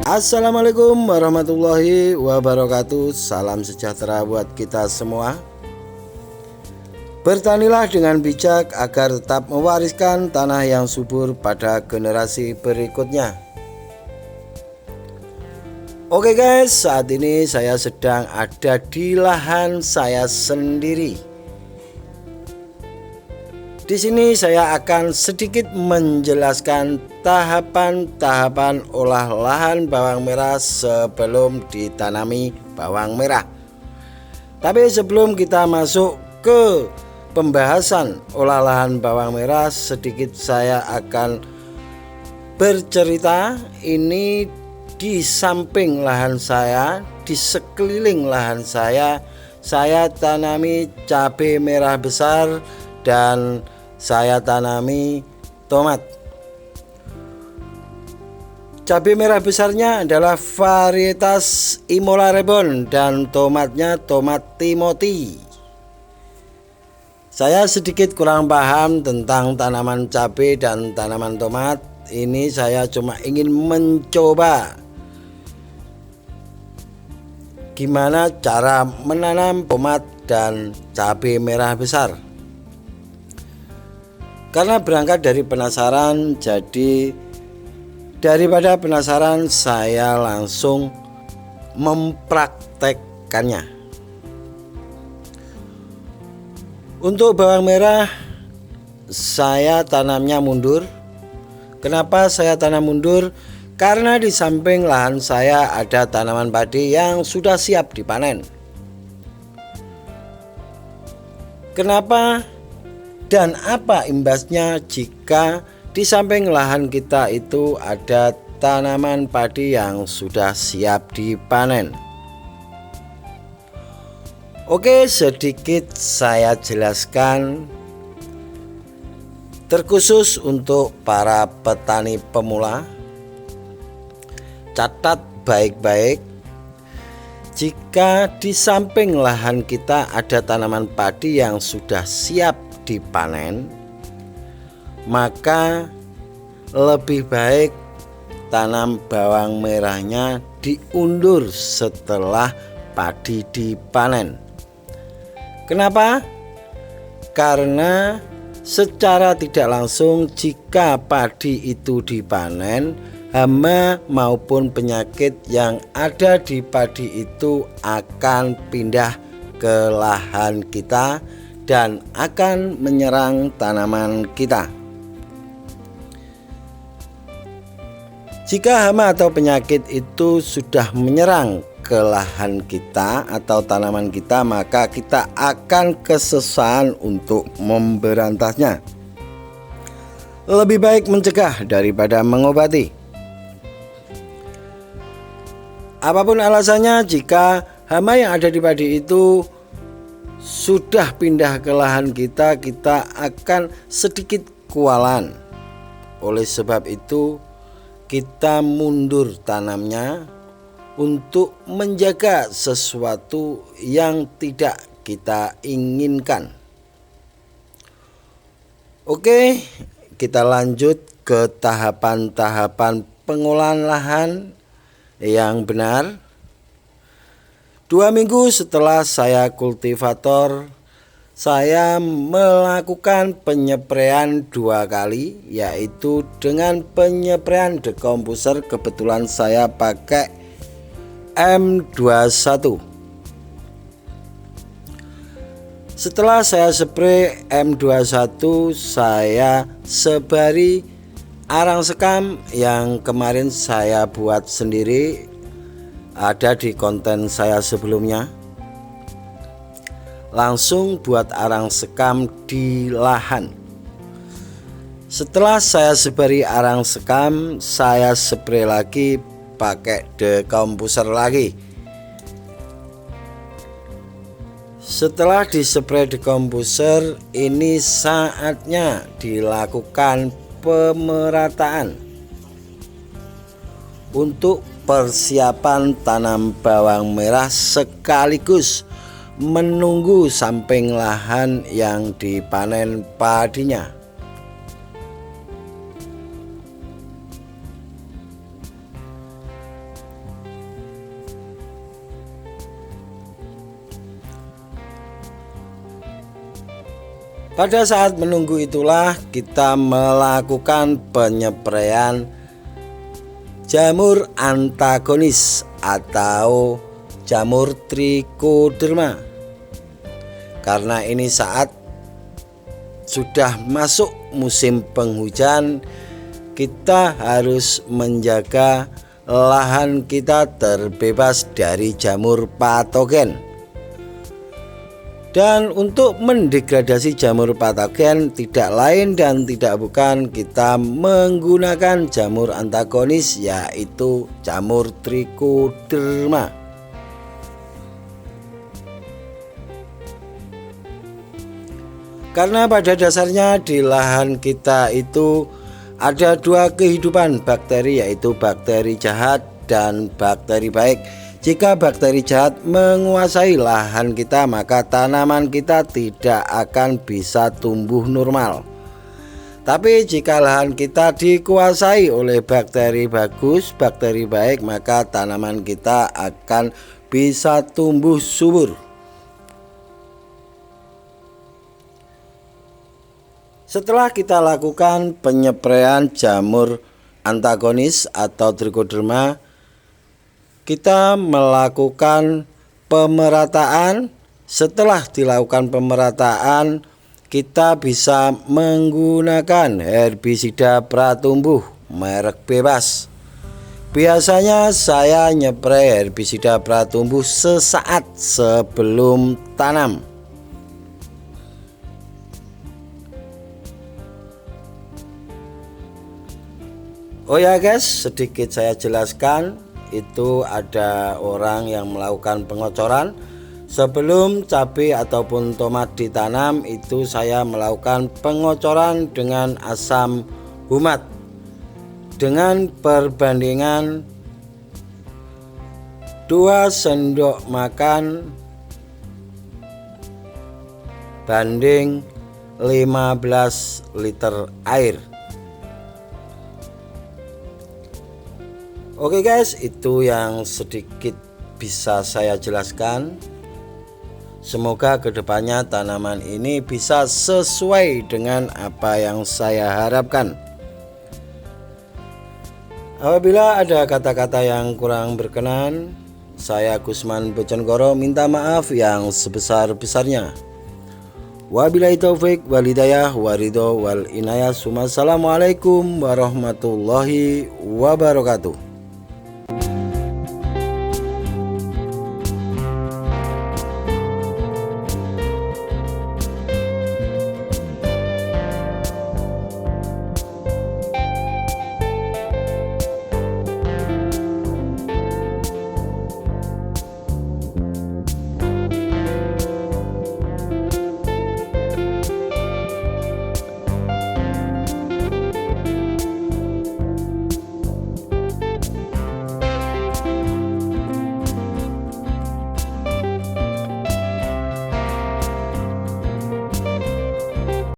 Assalamualaikum warahmatullahi wabarakatuh. Salam sejahtera buat kita semua. Bertanilah dengan bijak agar tetap mewariskan tanah yang subur pada generasi berikutnya. Oke guys, saat ini saya sedang ada di lahan saya sendiri. Di sini saya akan sedikit menjelaskan tahapan-tahapan olah lahan bawang merah sebelum ditanami bawang merah. Tapi sebelum kita masuk ke pembahasan olah lahan bawang merah, sedikit saya akan bercerita. Ini di samping lahan saya, di sekeliling lahan saya tanami cabai merah besar dan saya tanami tomat. Cabai merah besarnya adalah varietas Imola Reborn dan tomatnya tomat Timothy. Saya sedikit kurang paham tentang tanaman cabai dan tanaman tomat. Ini saya cuma ingin mencoba gimana cara menanam tomat dan cabai merah besar. Karena berangkat dari penasaran, jadi daripada penasaran saya langsung mempraktekkannya. Untuk bawang merah saya tanamnya mundur. Kenapa saya tanam mundur? Karena di samping lahan saya ada tanaman padi yang sudah siap dipanen. Kenapa dan apa imbasnya jika di samping lahan kita itu ada tanaman padi yang sudah siap dipanen? Oke, sedikit saya jelaskan terkhusus untuk para petani pemula. Catat baik-baik, jika di samping lahan kita ada tanaman padi yang sudah siap dipanen, maka lebih baik tanam bawang merahnya diundur setelah padi dipanen. Kenapa? Karena secara tidak langsung jika padi itu dipanen, hama maupun penyakit yang ada di padi itu akan pindah ke lahan kita dan akan menyerang tanaman kita. Jika hama atau penyakit itu sudah menyerang ke lahan kita atau tanaman kita, maka kita akan kesusahan untuk memberantasnya. Lebih baik mencegah daripada mengobati. Apapun alasannya, jika hama yang ada di padi itu sudah pindah ke lahan kita, kita akan sedikit kualan. Oleh sebab itu, kita mundur tanamnya untuk menjaga sesuatu yang tidak kita inginkan. Oke, kita lanjut ke tahapan-tahapan pengolahan lahan yang benar. 2 minggu setelah saya kultivator, saya melakukan penyepraian 2 kali, yaitu dengan penyepraian dekomposer. Kebetulan saya pakai M21. Setelah saya spray M21, saya sebari arang sekam yang kemarin saya buat sendiri, ada di konten saya sebelumnya. Langsung buat arang sekam di lahan. Setelah saya sebari arang sekam, saya spray lagi pakai dekomposer lagi. Setelah dispray dekomposer, ini saatnya dilakukan pemerataan untuk persiapan tanam bawang merah sekaligus menunggu samping lahan yang dipanen padinya. Pada saat menunggu itulah kita melakukan penyepraian jamur antagonis atau jamur trichoderma. Karena ini saat sudah masuk musim penghujan, kita harus menjaga lahan kita terbebas dari jamur patogen. Dan untuk mendegradasi jamur patogen tidak lain dan tidak bukan kita menggunakan jamur antagonis, yaitu jamur trichoderma. Karena pada dasarnya di lahan kita itu ada dua kehidupan bakteri, yaitu bakteri jahat dan bakteri baik. Jika bakteri jahat menguasai lahan kita, maka tanaman kita tidak akan bisa tumbuh normal. Tapi jika lahan kita dikuasai oleh bakteri bagus, bakteri baik, maka tanaman kita akan bisa tumbuh subur. Setelah kita lakukan penyepraian jamur antagonis atau trichoderma, kita melakukan pemerataan. Setelah dilakukan pemerataan, kita bisa menggunakan herbisida pratumbuh merek bebas. Biasanya saya nyepray herbisida pratumbuh sesaat sebelum tanam. Oh ya guys, sedikit saya jelaskan. Itu ada orang yang melakukan pengocoran sebelum cabai ataupun tomat ditanam. Itu saya melakukan pengocoran dengan asam humat dengan perbandingan 2 sendok makan banding 15 liter air. Oke guys, itu yang sedikit bisa saya jelaskan. Semoga kedepannya tanaman ini bisa sesuai dengan apa yang saya harapkan. Apabila ada kata-kata yang kurang berkenan, saya Gusman Bojonegoro minta maaf yang sebesar-besarnya. Wabillahi taufik wal hidayah waridho wal inayah. Assalamualaikum warahmatullahi wabarakatuh.